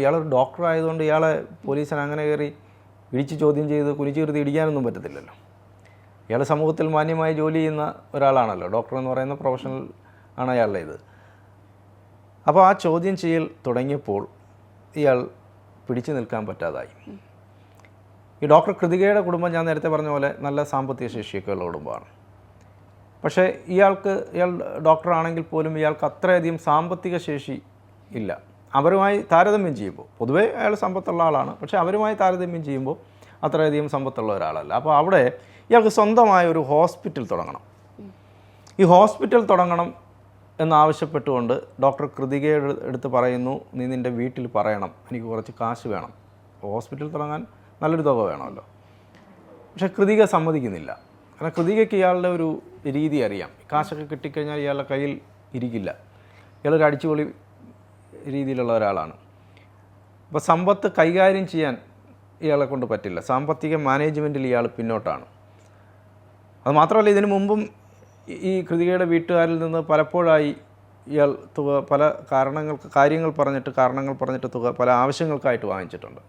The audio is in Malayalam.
ഇയാളൊരു ഡോക്ടർ ആയതുകൊണ്ട് ഇയാളെ പോലീസിന് അങ്ങനെ കയറി ഇടിച്ച് ചോദ്യം ചെയ്ത് കുനിച്ചു കയറി ഇടിക്കാനൊന്നും പറ്റത്തില്ലല്ലോ. ഇയാൾ സമൂഹത്തിൽ മാന്യമായി ജോലി ചെയ്യുന്ന ഒരാളാണല്ലോ, ഡോക്ടർ എന്ന് പറയുന്ന പ്രൊഫഷണൽ ആണ് അയാളുടെ ഇത്. അപ്പോൾ ആ ചോദ്യം ചെയ്യൽ തുടങ്ങിയപ്പോൾ ഇയാൾ പിടിച്ചു നിൽക്കാൻ പറ്റാതായി. ഈ ഡോക്ടർ കൃതികയുടെ കുടുംബം ഞാൻ നേരത്തെ പറഞ്ഞ പോലെ നല്ല സാമ്പത്തിക ശേഷിയൊക്കെ ഉള്ള കുടുംബമാണ്. പക്ഷേ ഇയാൾ ഡോക്ടറാണെങ്കിൽ പോലും ഇയാൾക്ക് അത്രയധികം സാമ്പത്തിക ശേഷി ഇല്ല. അവരുമായി താരതമ്യം ചെയ്യുമ്പോൾ, പൊതുവേ അയാൾ സമ്പത്തുള്ള ആളാണ്, പക്ഷേ അവരുമായി താരതമ്യം ചെയ്യുമ്പോൾ അത്രയധികം സമ്പത്തുള്ള ഒരാളല്ല. അപ്പോൾ അവിടെ ഇയാൾക്ക് സ്വന്തമായ ഒരു ഹോസ്പിറ്റൽ തുടങ്ങണം. ഈ ഹോസ്പിറ്റൽ തുടങ്ങണം എന്നാവശ്യപ്പെട്ടുകൊണ്ട് ഡോക്ടർ കൃതികയുടെ അടുത്ത് പറയുന്നു, നീ നിൻ്റെ വീട്ടിൽ പറയണം, എനിക്ക് കുറച്ച് കാശ് വേണം, ഹോസ്പിറ്റൽ തുടങ്ങാൻ നല്ലൊരു തുക വേണമല്ലോ. പക്ഷേ കൃതിക സമ്മതിക്കുന്നില്ല. കാരണം കൃതികയ്ക്ക് ഇയാളുടെ ഒരു രീതി അറിയാം. കാശൊക്കെ കിട്ടിക്കഴിഞ്ഞാൽ ഇയാളുടെ കയ്യിൽ ഇരിക്കില്ല. ഇയാളൊരു അടിച്ചുപൊളി രീതിയിലുള്ള ഒരാളാണ്. അപ്പോൾ സമ്പത്ത് കൈകാര്യം ചെയ്യാൻ ഇയാളെ കൊണ്ട് പറ്റില്ല. സാമ്പത്തിക മാനേജ്മെൻറ്റിൽ ഇയാൾ പിന്നോട്ടാണ്. അത് മാത്രമല്ല, ഇതിനു മുമ്പും ഈ കൃതികയുടെ വീട്ടുകാരിൽ നിന്ന് പലപ്പോഴായി ഇയാൾ തുക പല കാര്യങ്ങൾ പറഞ്ഞിട്ട് തുക പല ആവശ്യങ്ങൾക്കായിട്ട് വാങ്ങിച്ചിട്ടുണ്ട്.